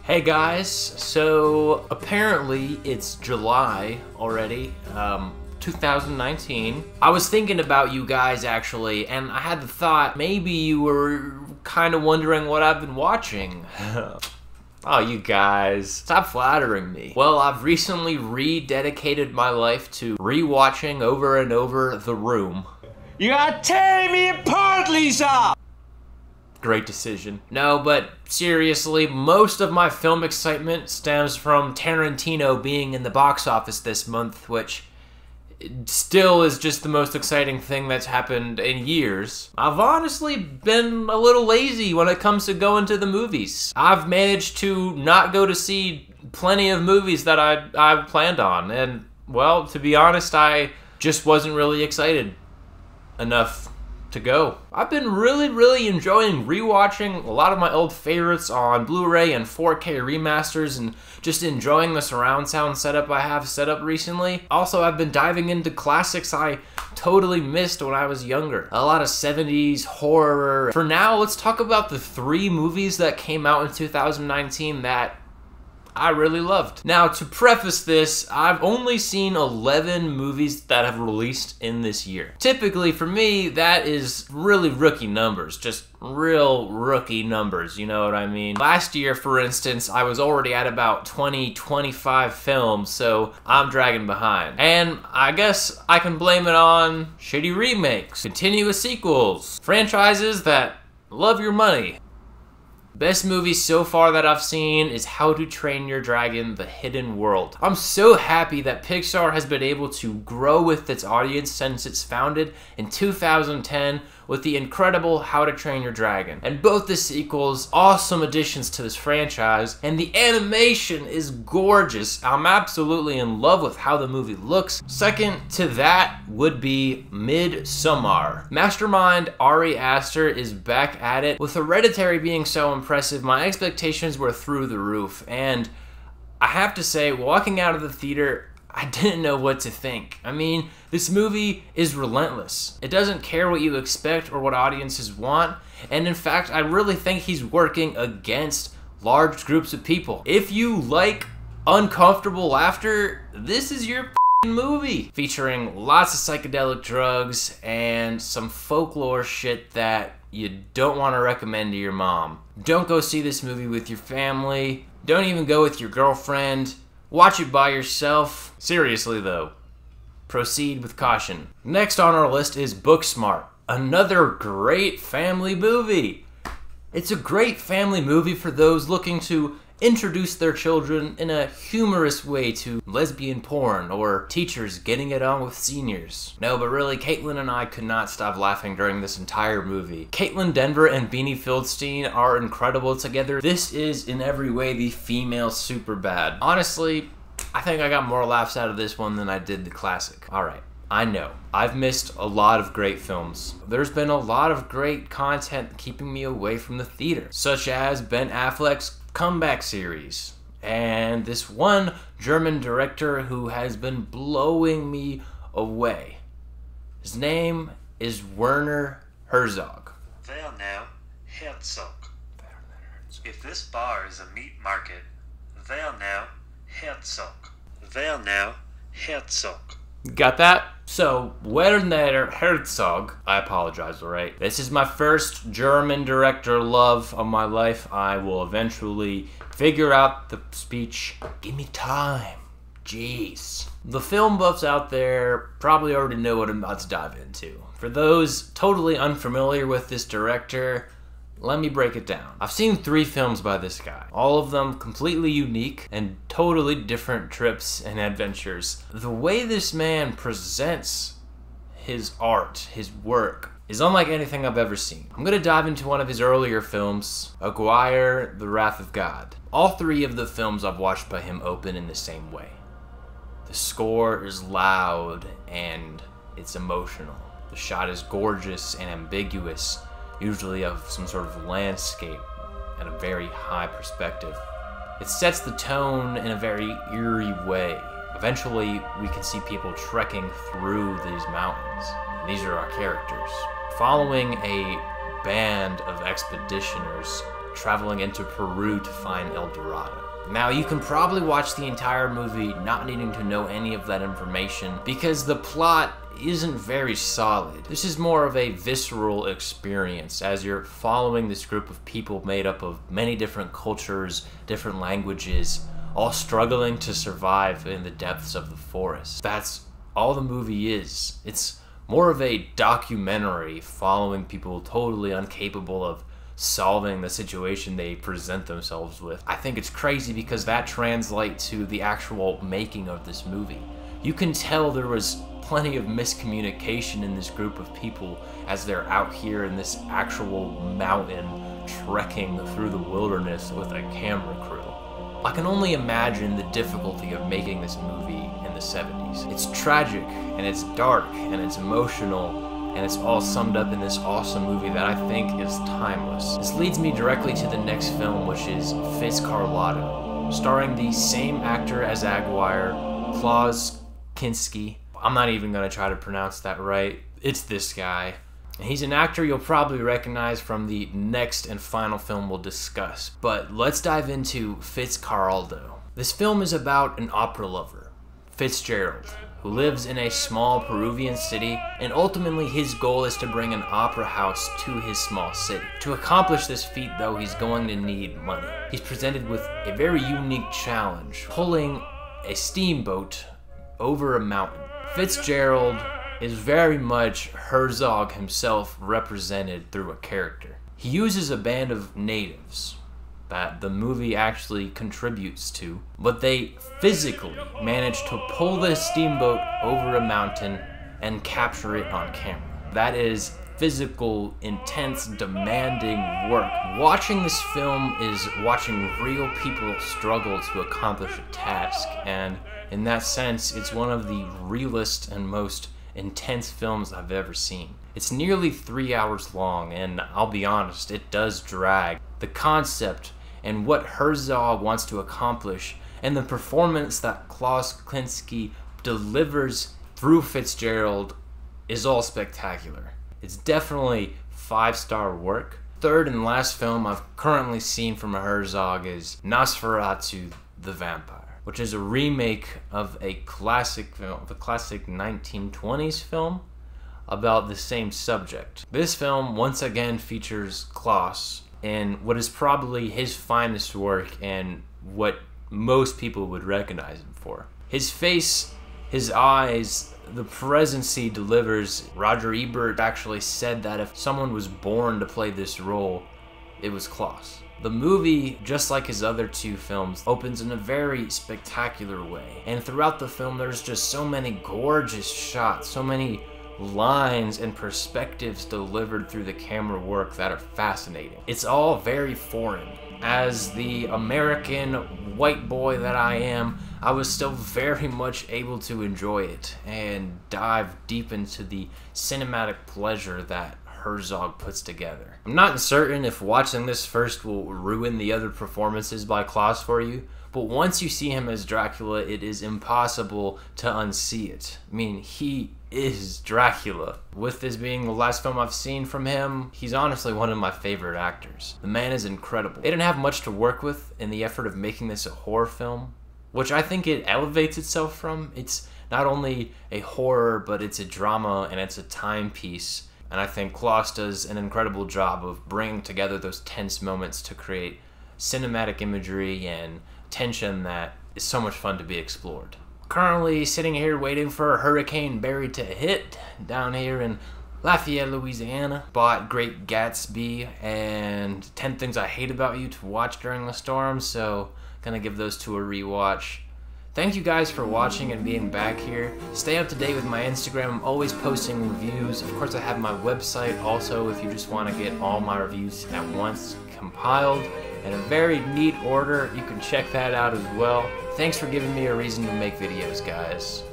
Hey guys, so apparently it's July already, 2019. I was thinking about you guys actually, and I had the thought maybe you were kind of wondering what I've been watching. Oh, you guys, stop flattering me. Well, I've recently rededicated my life to rewatching over and over The Room. You are tearing me apart, Lisa! Great decision. No, but seriously, most of my film excitement stems from Tarantino being in the box office this month, which still is just the most exciting thing that's happened in years. I've honestly been a little lazy when it comes to going to the movies. I've managed to not go to see plenty of movies that I planned on, and, well, to be honest, I just wasn't really excited enough to go. I've been really enjoying rewatching a lot of my old favorites on Blu-ray and 4K remasters and just enjoying the surround sound setup I have set up recently. Also, I've been diving into classics I totally missed when I was younger. A lot of 70s horror. For now, let's talk about the 3 movies that came out in 2019 that I really loved. Now, to preface this, I've only seen 11 movies that have released in this year. Typically, for me, that is really rookie numbers, just real rookie numbers, you know what I mean? Last year, for instance, I was already at about 20-25 films, so I'm dragging behind. And I guess I can blame it on shitty remakes, continuous sequels, franchises that love your money. Best movie so far that I've seen is How to Train Your Dragon: The Hidden World. I'm so happy that Pixar has been able to grow with its audience since its founded in 2010 with the incredible How to Train Your Dragon. And both the sequels, awesome additions to this franchise, and the animation is gorgeous. I'm absolutely in love with how the movie looks. Second to that would be Midsommar. Mastermind Ari Aster is back at it. With Hereditary being so impressive, my expectations were through the roof, and I have to say, walking out of the theater, I didn't know what to think. I mean, this movie is relentless. It doesn't care what you expect or what audiences want, and in fact, I really think he's working against large groups of people. If you like uncomfortable laughter, this is your movie. Featuring lots of psychedelic drugs and some folklore shit that you don't want to recommend to your mom. Don't go see this movie with your family. Don't even go with your girlfriend. Watch it by yourself. Seriously though, proceed with caution. Next on our list is Booksmart, another great family movie. It's a great family movie for those looking to introduce their children in a humorous way to lesbian porn or teachers getting it on with seniors. No, but really, Caitlin and I could not stop laughing during this entire movie. Caitlin Denver and Beanie Feldstein are incredible together. This is in every way the female Superbad. Honestly, I think I got more laughs out of this one than I did the classic. Alright, I know, I've missed a lot of great films. There's been a lot of great content keeping me away from the theater, such as Ben Affleck's comeback series, and this one German director who has been blowing me away. His name is Werner Herzog. Werner Herzog. If this bar is a meat market, Werner Herzog. Werner Herzog. Got that? So, Werner Herzog, I apologize, alright? This is my first German director love of my life. I will eventually figure out the speech. Give me time. Jeez. The film buffs out there probably already know what I'm about to dive into. For those totally unfamiliar with this director, let me break it down. I've seen 3 films by this guy, all of them completely unique and totally different trips and adventures. The way this man presents his art, his work, is unlike anything I've ever seen. I'm gonna dive into one of his earlier films, Aguirre, The Wrath of God. All 3 of the films I've watched by him open in the same way. The score is loud and it's emotional. The shot is gorgeous and ambiguous, usually of some sort of landscape at a very high perspective. It sets the tone in a very eerie way. Eventually, we can see people trekking through these mountains. These are our characters. Following a band of expeditioners traveling into Peru to find El Dorado. Now, you can probably watch the entire movie not needing to know any of that information because the plot isn't very solid. This is more of a visceral experience as you're following this group of people made up of many different cultures, different languages, all struggling to survive in the depths of the forest. That's all the movie is. It's more of a documentary following people totally incapable of solving the situation they present themselves with. I think it's crazy because that translates to the actual making of this movie. You can tell there was plenty of miscommunication in this group of people as they're out here in this actual mountain trekking through the wilderness with a camera crew. I can only imagine the difficulty of making this movie in the 70s. It's tragic, and it's dark, and it's emotional, and it's all summed up in this awesome movie that I think is timeless. This leads me directly to the next film, which is Fitzcarraldo, starring the same actor as Aguirre, Klaus Kinski. I'm not even gonna try to pronounce that right. It's this guy. He's an actor you'll probably recognize from the next and final film we'll discuss. But let's dive into Fitzcarraldo. This film is about an opera lover, Fitzgerald, who lives in a small Peruvian city, and ultimately his goal is to bring an opera house to his small city. To accomplish this feat, though, he's going to need money. He's presented with a very unique challenge, pulling a steamboat over a mountain. Fitzgerald is very much Herzog himself represented through a character. He uses a band of natives that the movie actually contributes to, but they physically manage to pull this steamboat over a mountain and capture it on camera. That is physical, intense, demanding work. Watching this film is watching real people struggle to accomplish a task, and in that sense, it's one of the realest and most intense films I've ever seen. It's nearly 3 hours long, and I'll be honest, it does drag. The concept and what Herzog wants to accomplish, and the performance that Klaus Kinski delivers through Fitzgerald is all spectacular. It's definitely 5-star work. Third and last film I've currently seen from Herzog is Nosferatu, the Vampire, which is a remake of a classic film, the classic 1920s film about the same subject. This film once again features Klaus in what is probably his finest work and what most people would recognize him for. His face, his eyes, the presence he delivers. Roger Ebert actually said that if someone was born to play this role, it was Klaus. The movie, just like his other two films, opens in a very spectacular way. And throughout the film, there's just so many gorgeous shots, so many lines and perspectives delivered through the camera work that are fascinating. It's all very foreign. As the American white boy that I am, I was still very much able to enjoy it and dive deep into the cinematic pleasure that Herzog puts together. I'm not certain if watching this first will ruin the other performances by Klaus for you, but once you see him as Dracula, it is impossible to unsee it. I mean, he is Dracula. With this being the last film I've seen from him, he's honestly one of my favorite actors. The man is incredible. They didn't have much to work with in the effort of making this a horror film, which I think it elevates itself from. It's not only a horror, but it's a drama and it's a timepiece. And I think Klaus does an incredible job of bringing together those tense moments to create cinematic imagery and tension that is so much fun to be explored. Currently sitting here waiting for Hurricane Barry to hit down here in Lafayette, Louisiana. Bought Great Gatsby and 10 Things I Hate About You to watch during the storm, so gonna give those two a rewatch. Thank you guys for watching and being back here. Stay up to date with my Instagram. I'm always posting reviews. Of course, I have my website also if you just want to get all my reviews at once compiled in a very neat order. You can check that out as well. Thanks for giving me a reason to make videos, guys.